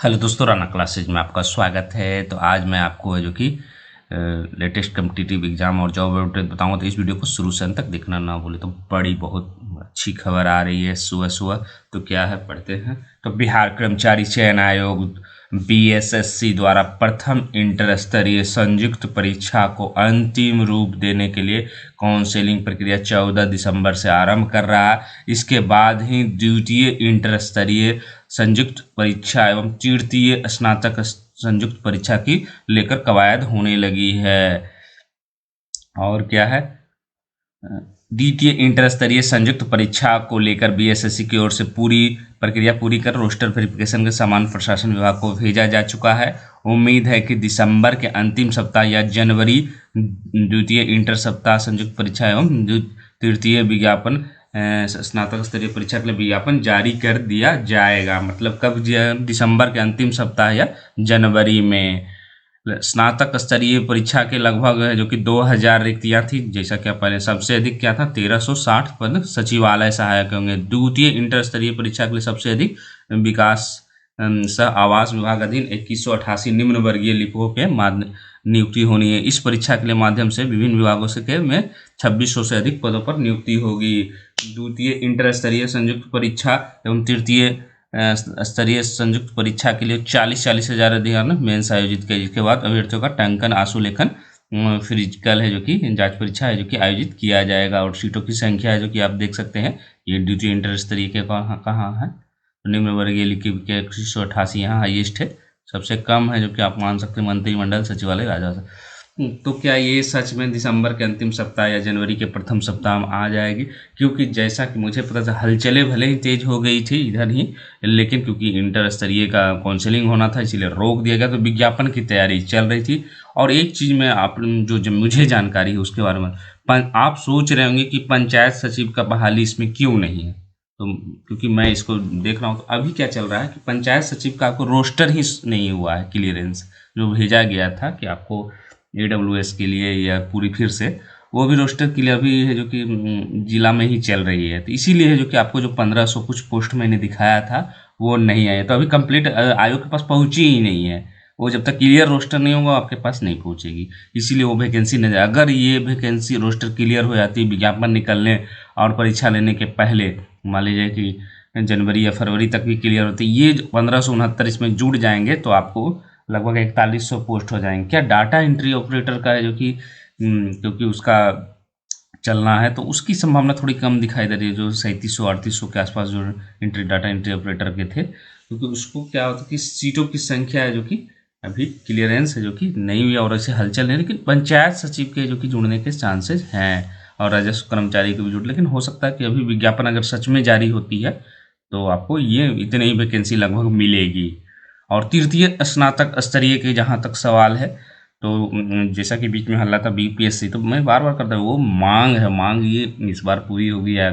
Hello दोस्तों, Rana classes में आपका स्वागत है। तो आज मैं आपको है जो कि लेटेस्ट कम्पिटिटिव एग्जाम और जॉब अपडेट बताऊंगा। तो इस वीडियो को शुरू से अंत तक देखना, ना बोले तो बड़ी बहुत अच्छी खबर आ रही है सुबह सुबह। तो क्या है, पढ़ते हैं। तो बिहार कर्मचारी चयन आयोग बीएसएससी द्वारा प्रथम इंटर स्तरीय संयुक्त परीक्षा को अंतिम रूप देने के लिए काउंसलिंग प्रक्रिया 14 दिसंबर से आरंभ कर रहा है। इसके बाद ही द्वितीय इंटर स्तरीय संयुक्त परीक्षा एवं तृतीय स्नातक संयुक्त परीक्षा की लेकर कवायद होने लगी है। और क्या है, द्वितीय इंटर स्तरीय संयुक्त परीक्षा को लेकर बीएसएससी की ओर से पूरी प्रक्रिया पूरी कर रोस्टर वेरिफिकेशन के सामान प्रशासन विभाग को भेजा जा चुका है। उम्मीद है कि दिसंबर के अंतिम सप्ताह या जनवरी द्वितीय इंटर सप्ताह संयुक्त परीक्षा एवं तृतीय विज्ञापन स्नातक स्तरीय परीक्षा के लिए विज्ञापन जारी कर दिया जाएगा। मतलब कब? दिसंबर के अंतिम सप्ताह या जनवरी में। स्नातक स्तरीय परीक्षा के लगभग जो कि 2000 रिक्तियां थी, जैसा कि पहले सबसे अधिक क्या था, 1360 पद सचिवालय सहायक होंगे। द्वितीय इंटर स्तरीय परीक्षा के लिए सबसे अधिक विकास सह आवास विभाग अधीन 2188 निम्न वर्गीय लिपिकों के नियुक्ति होनी है। इस परीक्षा के लिए माध्यम से विभिन्न विभागों से में 2600 से अधिक पदों पर नियुक्ति होगी। द्वितीय इंटर स्तरीय संयुक्त परीक्षा एवं तृतीय स्तरीय संयुक्त परीक्षा के लिए 40 हज़ार अधिकार मेंस आयोजित किया, जिसके बाद अभ्यर्थियों का टंकन आंसुलेखन फिजिकल है जो कि जांच परीक्षा है जो कि आयोजित किया जाएगा। और सीटों की संख्या है जो कि आप देख सकते हैं, ये द्वितीय इंटर स्तरीय के कहाँ है। तो निम्न वर्गीय लिखी के 188 यहाँ हाईएस्ट है। सबसे कम है जो कि आप मान सकते हैं मंत्रिमंडल सचिवालय राजस्व। तो क्या ये सच में दिसंबर के अंतिम सप्ताह या जनवरी के प्रथम सप्ताह में आ जाएगी? क्योंकि जैसा कि मुझे पता था, हलचलें भले ही तेज हो गई थी इधर ही, लेकिन क्योंकि इंटर स्तरीय का काउंसलिंग होना था इसलिए रोक दिया गया। तो विज्ञापन की तैयारी चल रही थी। और एक चीज़ में आप जो मुझे जानकारी है उसके बारे में, आप सोच रहे होंगे कि पंचायत सचिव का बहाली इसमें क्यों नहीं है। तो क्योंकि मैं इसको देख रहा हूँ, तो अभी क्या चल रहा है कि पंचायत सचिव का आपको रोस्टर ही नहीं हुआ है, क्लियरेंस जो भेजा गया था कि आपको AWS के लिए या पूरी फिर से, वो भी रोस्टर क्लियर भी है जो कि जिला में ही चल रही है। तो इसीलिए है जो कि आपको जो 1500 कुछ पोस्ट मैंने दिखाया था वो नहीं आया। तो अभी कंप्लीट आयोग के पास पहुंची ही नहीं है। वो जब तक क्लियर रोस्टर नहीं होगा आपके पास नहीं पहुंचेगी, इसीलिए वो वैकेंसी नहीं। अगर ये वैकेंसी रोस्टर क्लियर हो जाती विज्ञापन निकलने और परीक्षा लेने के पहले, मान लीजिए कि जनवरी या फरवरी तक भी क्लियर होती, ये 1569 इसमें जुड़ जाएंगे तो आपको लगभग 4100 पोस्ट हो जाएंगे। क्या डाटा एंट्री ऑपरेटर का है जो कि क्योंकि उसका चलना है तो उसकी संभावना थोड़ी कम दिखाई दे रही है, जो 3700-3800 के आसपास जो डाटा एंट्री ऑपरेटर के थे। क्योंकि उसको क्या होता है कि सीटों की संख्या है जो कि अभी क्लियरेंस है जो कि नहीं हुई और ऐसे हलचल नहीं। लेकिन पंचायत सचिव के जो कि जुड़ने के चांसेस हैं और राजस्व कर्मचारी के भी जुड़, लेकिन हो सकता है कि अभी विज्ञापन अगर सच में जारी होती है तो आपको ये इतनी ही वैकेंसी लगभग मिलेगी। और तृतीय स्नातक स्तरीय के जहाँ तक सवाल है, तो जैसा कि बीच में हल्ला था बीपीएससी, तो मैं बार बार करता हूँ, वो मांग है, मांग ये इस बार पूरी होगी या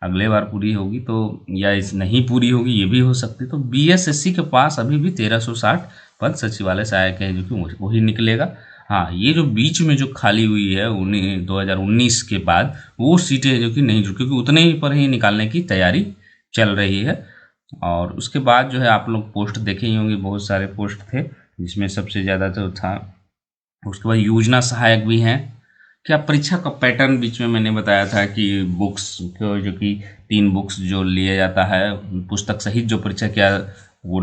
अगले बार पूरी होगी, तो या इस नहीं पूरी होगी ये भी हो सकती। तो बीएसएससी के पास अभी भी 1360 पद सचिवालय सहायक है जो कि वही निकलेगा। हाँ, ये जो बीच में जो खाली हुई है 2019 के बाद, वो सीटें जो कि नहीं जुड़, क्योंकि उतने ही पर ही निकालने की तैयारी चल रही है। और उसके बाद जो है आप लोग पोस्ट देखे ही होंगे, बहुत सारे पोस्ट थे जिसमें सबसे ज़्यादा तो था। उसके बाद योजना सहायक भी हैं। क्या परीक्षा का पैटर्न बीच में मैंने बताया था कि बुक्स को जो कि 3 बुक्स जो लिया जाता है पुस्तक सहित जो परीक्षा क्या वो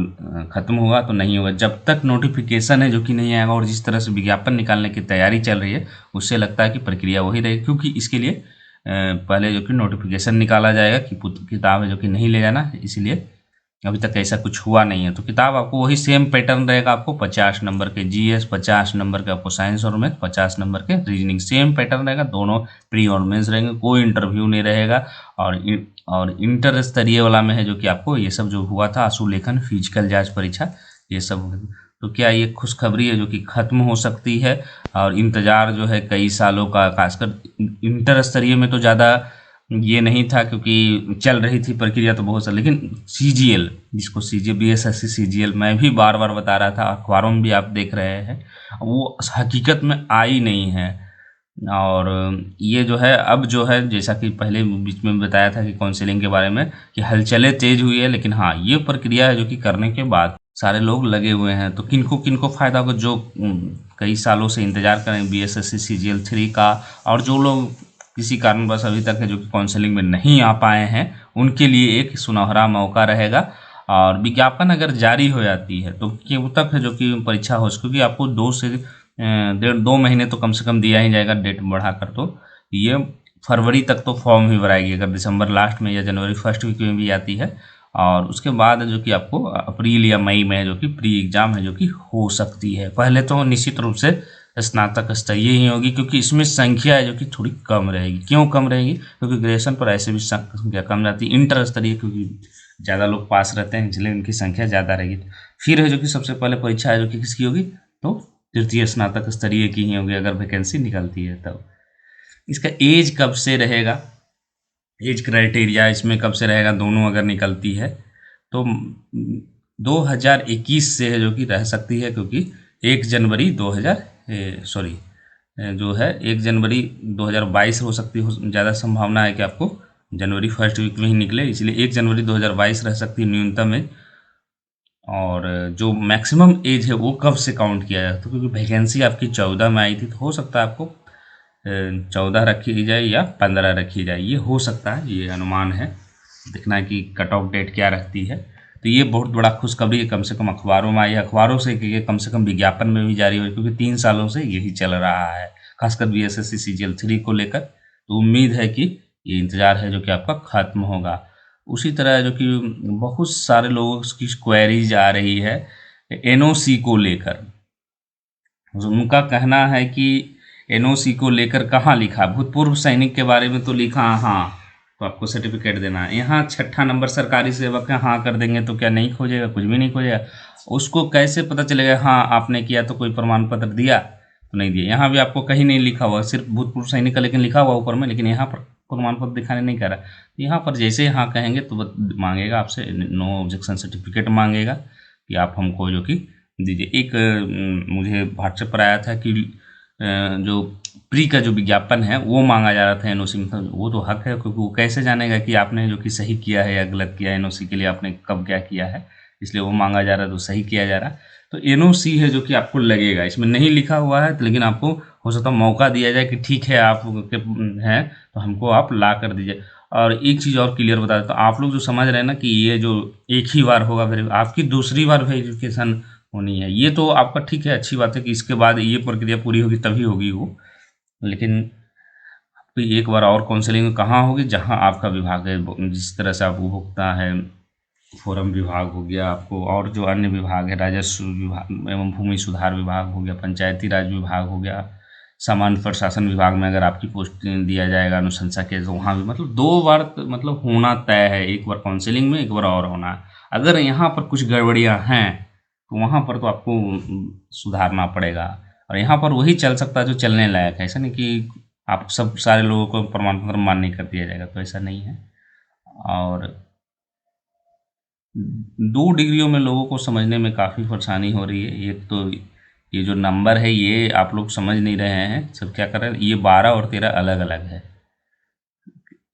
ख़त्म होगा तो नहीं होगा जब तक नोटिफिकेशन है जो कि नहीं आएगा। और जिस तरह से विज्ञापन निकालने की तैयारी चल रही है उससे लगता है कि प्रक्रिया वही रहेगी, क्योंकि इसके लिए पहले जो कि नोटिफिकेशन निकाला जाएगा कि किताब है जो कि नहीं ले जाना, इसलिए अभी तक ऐसा कुछ हुआ नहीं है। तो किताब आपको वही सेम पैटर्न रहेगा, आपको 50 नंबर के जीएस, 50 नंबर के आपको साइंस और मैथ, 50 नंबर के रीजनिंग, सेम पैटर्न रहेगा। दोनों प्री और मेंस रहेंगे, कोई इंटरव्यू नहीं रहेगा। और इंटर स्तरीय वाला में है जो कि आपको ये सब जो हुआ था आंसुलेखन, फिजिकल जांच परीक्षा, ये सब। तो क्या ये खुशखबरी है जो कि ख़त्म हो सकती है और इंतज़ार जो है कई सालों का, खासकर इंटर स्तरीय में तो ज़्यादा ये नहीं था क्योंकि चल रही थी प्रक्रिया तो बहुत सारी। लेकिन सीजीएल, जिसको सीजीएल बीएसएससी सीजीएल मैं भी बार बार बता रहा था, अखबारों में भी आप देख रहे हैं, वो हकीकत में आई नहीं है। और ये जो है अब जो है, जैसा कि पहले बीच में बताया था कि काउंसलिंग के बारे में कि हलचलें तेज हुई है, लेकिन हाँ ये प्रक्रिया है जो कि करने के बाद सारे लोग लगे हुए हैं। तो किनको किनको फ़ायदा होगा, जो कई सालों से इंतज़ार करें बीएसएससी सीजीएल 3 का, और जो लोग किसी कारणवश अभी तक है जो कि काउंसलिंग में नहीं आ पाए हैं, उनके लिए एक सुनहरा मौका रहेगा। और विज्ञापन अगर जारी हो जाती है तो क्यों तक है जो कि परीक्षा हो, क्योंकि आपको 2 से 1.5-2 महीने तो कम से कम दिया ही जाएगा डेट बढ़ाकर। तो ये फरवरी तक तो फॉर्म ही भराएगी, अगर दिसंबर लास्ट में या जनवरी फर्स्ट वीक में भी आती है। और उसके बाद जो कि आपको अप्रैल या मई में जो कि प्री एग्ज़ाम है जो कि हो सकती है। पहले तो निश्चित रूप से स्नातक स्तरीय ही होगी, क्योंकि इसमें संख्या है जो कि थोड़ी कम रहेगी। क्यों कम रहेगी? क्योंकि ग्रेजुएशन पर ऐसे भी संख्या कम रहती है। इंटर स्तरीय क्योंकि ज़्यादा लोग पास रहते हैं, इसलिए उनकी संख्या ज़्यादा रहेगी। फिर है जो कि सबसे पहले परीक्षा है जो कि किसकी होगी, तो तृतीय स्नातक स्तरीय की ही होगी, अगर वैकेंसी निकलती है तब। इसका एज कब से रहेगा, एज क्राइटेरिया इसमें कब से रहेगा, दोनों अगर निकलती है तो 2021 से है जो कि रह सकती है, क्योंकि 1 जनवरी 2022 हो सकती हो, ज़्यादा संभावना है कि आपको जनवरी फर्स्ट वीक में ही निकले, इसलिए 1 जनवरी 2022 रह सकती है न्यूनतम एज। और जो मैक्सिमम एज है वो कब से काउंट किया जाए, तो क्योंकि वैकेंसी आपकी 14 में आई थी, तो हो सकता है आपको 14 रखी जाए या 15 रखी जाए, ये हो सकता है, ये अनुमान है। देखना है कि कट ऑफ डेट क्या रहती है। तो ये बहुत बड़ा खुशखबरी है, कम से कम अखबारों में आई है, अखबारों से कि कम से कम विज्ञापन में भी जारी हुई, क्योंकि 3 सालों से यही चल रहा है, खासकर बीएसएससी सीजीएल 3 को लेकर। तो उम्मीद है कि ये इंतज़ार है जो कि आपका ख़त्म होगा। उसी तरह जो कि बहुत सारे लोगों की क्वेरीज आ रही है एनओसी को लेकर। उनका कहना है कि एनओसी को लेकर कहाँ लिखा, भूतपूर्व सैनिक के बारे में तो लिखा हाँ, तो आपको सर्टिफिकेट देना है। यहाँ 6ठा नंबर सरकारी सेवक है, हाँ कर देंगे तो क्या नहीं खोजेगा, कुछ भी नहीं खोजेगा। उसको कैसे पता चलेगा हाँ आपने किया, तो कोई प्रमाण पत्र दिया तो नहीं दिया। यहाँ भी आपको कहीं नहीं लिखा हुआ, सिर्फ भूतपूर्व सैनिक का लेकिन लिखा हुआ ऊपर में, लेकिन यहाँ पर प्रमाण पत्र दिखाने नहीं कर रहा। यहाँ पर जैसे हाँ कहेंगे तो मांगेगा आपसे नो ऑब्जेक्शन सर्टिफिकेट मांगेगा कि आप हमको जो कि दीजिए। एक मुझे व्हाट्सएप पर आया था कि जो प्री का जो विज्ञापन है वो मांगा जा रहा था एनओसी में। वो तो हक है, क्योंकि वो कैसे जानेगा कि आपने जो कि सही किया है या गलत किया है, एनओसी के लिए आपने कब क्या किया है, इसलिए वो मांगा जा रहा है, तो सही किया जा रहा है। तो एनओसी है जो कि आपको लगेगा, इसमें नहीं लिखा हुआ है, लेकिन आपको हो सकता है मौका दिया जाए कि ठीक है आप हैं तो हमको आप ला कर दीजिए। और एक चीज़ और क्लियर बता देता हूँ, आप लोग जो समझ रहे हैं ना कि ये जो एक ही बार होगा, फिर आपकी दूसरी बार वेरिफिकेशन होनी है, ये तो आपका ठीक है, अच्छी बात है कि इसके बाद ये प्रक्रिया पूरी होगी तभी होगी वो। लेकिन आपकी एक बार और काउंसलिंग कहाँ होगी, जहाँ आपका विभाग है, जिस तरह से आप उपभोक्ता है फोरम विभाग हो गया आपको, और जो अन्य विभाग है राजस्व विभाग एवं भूमि सुधार विभाग हो गया, पंचायती राज विभाग हो गया, सामान्य प्रशासन विभाग में अगर आपकी पोस्टिंग दिया जाएगा अनुशंसा के, तो वहाँ भी मतलब 2 बार मतलब होना तय है, एक बार काउंसलिंग में, एक बार और होना है। अगर यहाँ पर कुछ गड़बड़ियाँ हैं तो वहाँ पर तो आपको सुधारना पड़ेगा, और यहाँ पर वही चल सकता है जो चलने लायक है। ऐसा नहीं कि आप सब सारे लोगों को प्रमाण पत्र मान्य कर दिया जाएगा, तो ऐसा नहीं है। और 2 डिग्रियों में लोगों को समझने में काफ़ी परेशानी हो रही है। एक तो ये जो नंबर है ये आप लोग समझ नहीं रहे हैं, सब क्या कर रहे हैं, ये 12 और 13 अलग अलग है।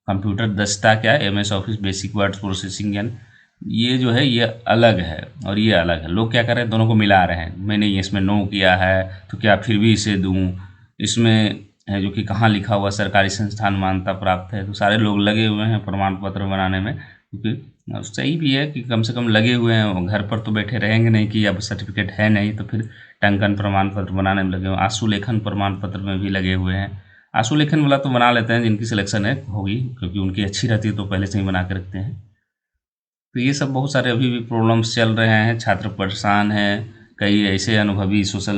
कंप्यूटर दक्षता क्या है, MS office basic word processing ज्ञान, ये जो है ये अलग है और ये अलग है। लोग क्या कर रहे हैं, दोनों को मिला रहे हैं। मैंने ये इसमें नो किया है तो क्या फिर भी इसे दूं, इसमें है जो कि कहाँ लिखा हुआ सरकारी संस्थान मान्यता प्राप्त है, तो सारे लोग लगे हुए हैं प्रमाण पत्र बनाने में। क्योंकि सही भी है कि कम से कम लगे हुए हैं, घर पर तो बैठे रहेंगे नहीं कि अब सर्टिफिकेट है नहीं तो फिर टंकन प्रमाण पत्र बनाने में लगे हुए। आंसू लेखन प्रमाण पत्र में भी लगे हुए हैं। आंसू लेखन वाला तो बना लेते हैं जिनकी सिलेक्शन है होगी, क्योंकि उनकी अच्छी रहती है तो पहले से ही बना के रखते हैं। तो ये सब बहुत सारे अभी भी प्रॉब्लम्स चल रहे हैं, छात्र परेशान हैं। कई ऐसे अनुभवी सोशल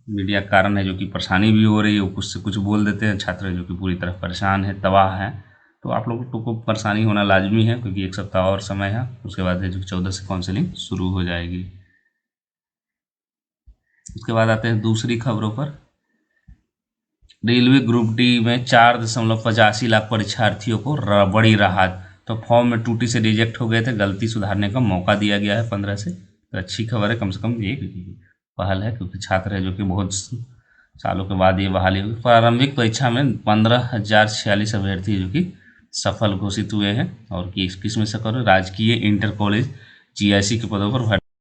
मीडिया कारण है जो कि परेशानी भी हो रही है, वो कुछ से कुछ बोल देते हैं, छात्र जो कि पूरी तरह परेशान है, तबाह है। तो आप लोगों को परेशानी होना लाजमी है, क्योंकि 1 सप्ताह और समय है, उसके बाद है जो 14 से काउंसलिंग शुरू हो जाएगी। उसके बाद आते हैं दूसरी खबरों पर। रेलवे ग्रुप डी में 4.85 लाख परीक्षार्थियों को बड़ी राहत। तो फॉर्म में त्रुटि से रिजेक्ट हो गए थे, गलती सुधारने का मौका दिया गया है 15 से। तो अच्छी खबर है, कम से कम ये पहल है, क्योंकि छात्र है जो कि बहुत सालों के बाद ये बहाली हुई। प्रारंभिक परीक्षा में 15,046 अभ्यर्थी जो कि सफल घोषित हुए हैं, और कि किस में से करो, राजकीय इंटर कॉलेज जीआईसी के पदों पर